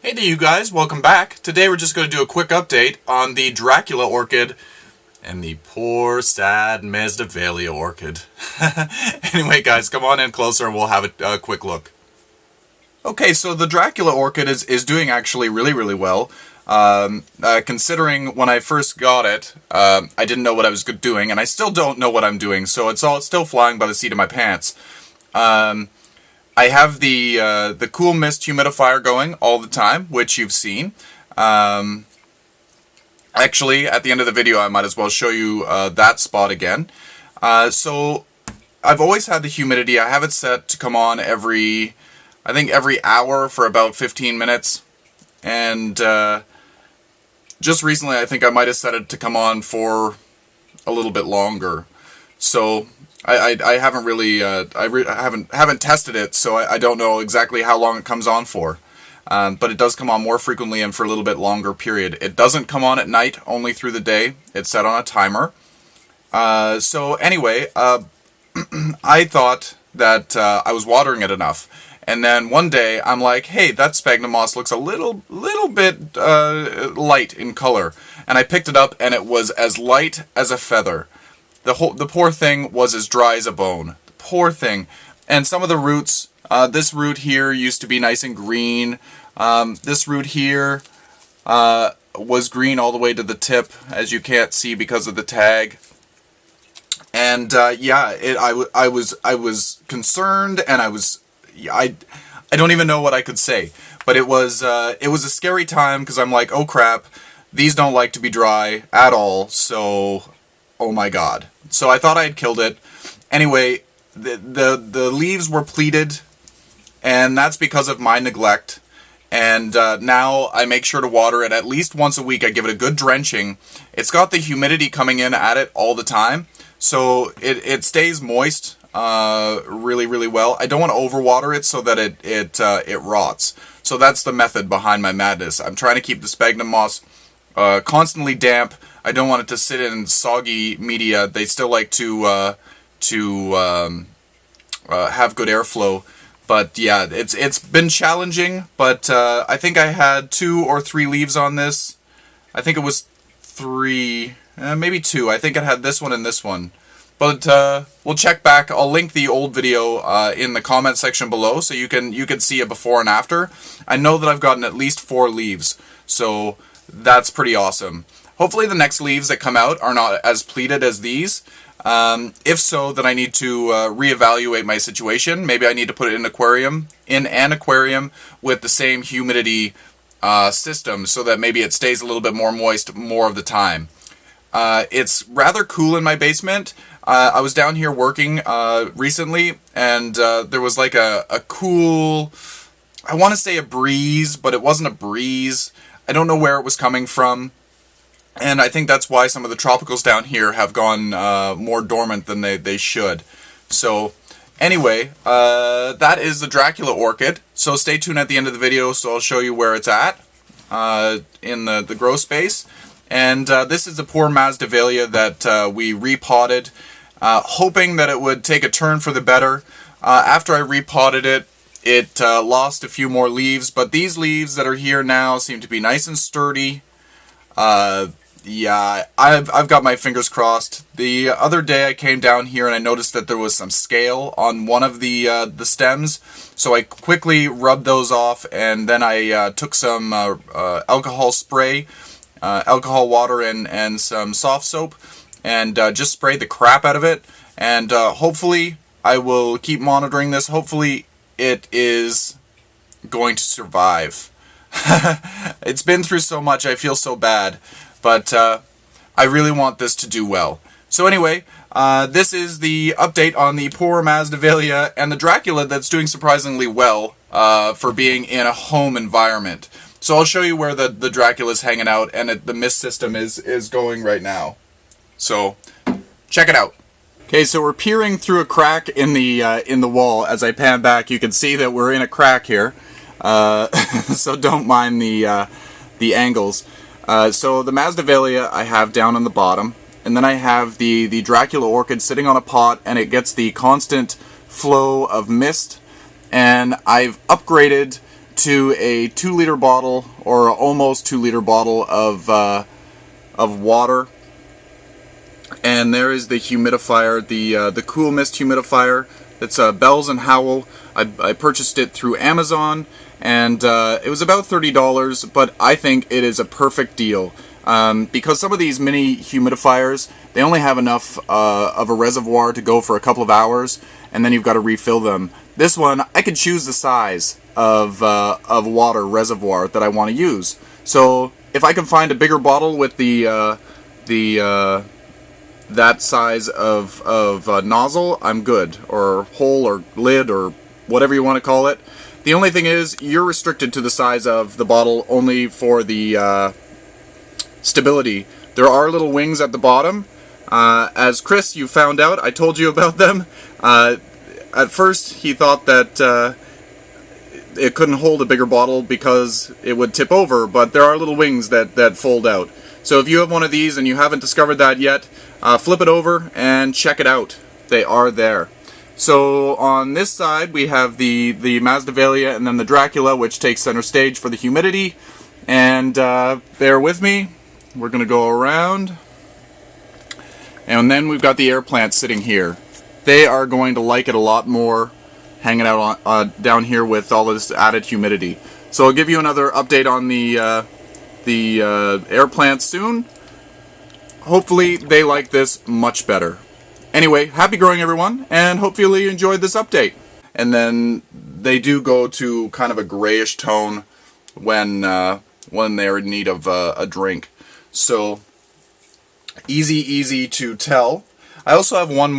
Hey to you guys, welcome back. Today we're just going to do a quick update on the Dracula Orchid and the poor, sad Masdevallia Orchid. Anyway guys, come on in closer and we'll have a quick look. Okay, so the Dracula Orchid is doing actually really well. Considering when I first got it, I didn't know what I was doing, and I still don't know what I'm doing, so it's still flying by the seat of my pants. I have the Cool Mist humidifier going all the time, which you've seen. Actually, at the end of the video, I might as well show you that spot again. So, I've always had the humidity. I have it set to come on every hour for about 15 minutes. And just recently, I think I might have set it to come on for a little bit longer. So, I haven't really, haven't tested it, so I don't know exactly how long it comes on for. But it does come on more frequently and for a little bit longer period. It doesn't come on at night, only through the day. It's set on a timer. So anyway, I thought that I was watering it enough. And then one day, I'm like, hey, that sphagnum moss looks a little bit light in color. And I picked it up, and it was as light as a feather. The poor thing was as dry as a bone. The poor thing. And some of the roots, this root here used to be nice and green. This root here was green all the way to the tip, as you can't see because of the tag. And yeah, I was concerned, and I don't even know what I could say. But it was a scary time, because I'm like, oh crap, these don't like to be dry at all, so oh my god. So I thought I had killed it. Anyway, the leaves were pleated, and that's because of my neglect. And now I make sure to water it at least once a week. I give it a good drenching. It's got the humidity coming in at it all the time, so it stays moist really well. I don't want to overwater it so that it rots. So that's the method behind my madness. I'm trying to keep the sphagnum moss constantly damp. I don't want it to sit in soggy media. They still like to have good airflow. But yeah, it's been challenging. But I think I had 2 or 3 leaves on this. I think it was 3, maybe 2. I think it had this one and this one. But we'll check back. I'll link the old video in the comment section below, so you can see a before and after. I know that I've gotten at least 4 leaves, so that's pretty awesome. Hopefully the next leaves that come out are not as pleated as these. If so, then I need to reevaluate my situation. Maybe I need to put it in an aquarium with the same humidity system, so that maybe it stays a little bit more moist more of the time. It's rather cool in my basement. I was down here working recently, and there was like a cool, I want to say a breeze, but it wasn't a breeze. I don't know where it was coming from. And I think that's why some of the tropicals down here have gone more dormant than they should. So, anyway, that is the Dracula Orchid. So stay tuned at the end of the video, so I'll show you where it's at in the grow space. And this is the poor Masdevallia that we repotted, hoping that it would take a turn for the better. After I repotted it, it lost a few more leaves, but these leaves that are here now seem to be nice and sturdy. Yeah, I've got my fingers crossed. The other day I came down here and I noticed that there was some scale on one of the stems, so I quickly rubbed those off, and then I took some alcohol spray, alcohol water, and some soft soap, and just sprayed the crap out of it. And hopefully I will keep monitoring this. Hopefully it is going to survive. It's been through so much, I feel so bad. But I really want this to do well. So anyway, this is the update on the poor Masdevallia and the Dracula that's doing surprisingly well for being in a home environment. So I'll show you where the Dracula's hanging out, and the mist system is going right now. So check it out. Okay, so we're peering through a crack in the wall. As I pan back, you can see that we're in a crack here. So don't mind the angles. So the Masdevallia I have down on the bottom, and then I have the Dracula Orchid sitting on a pot, and it gets the constant flow of mist, and I've upgraded to a 2-liter bottle, or almost 2-liter bottle of water. And there is the humidifier, the Cool Mist humidifier. It's Bells and Howell. I purchased it through Amazon, and it was about $30, but I think it is a perfect deal. Because some of these mini humidifiers, they only have enough of a reservoir to go for a couple of hours, and then you've got to refill them. This one, I could choose the size of water reservoir that I want to use. So if I can find a bigger bottle with that size of nozzle, I'm good, or hole, or lid, or whatever you want to call it. The only thing is, you're restricted to the size of the bottle only for the stability. There are little wings at the bottom. As Chris, you found out, I told you about them. At first, he thought that it couldn't hold a bigger bottle because it would tip over, but there are little wings that fold out. So if you have one of these and you haven't discovered that yet, flip it over and check it out. They are there. So on this side we have the Masdevallia and then the Dracula, which takes center stage for the humidity. And bear with me, we're going to go around. And then we've got the air plants sitting here. They are going to like it a lot more hanging out on, down here with all this added humidity. So I'll give you another update on the air plants soon. Hopefully they like this much better. Anyway, happy growing everyone, and hopefully you enjoyed this update. And then they do go to kind of a grayish tone when they're in need of a drink. So easy to tell. I also have one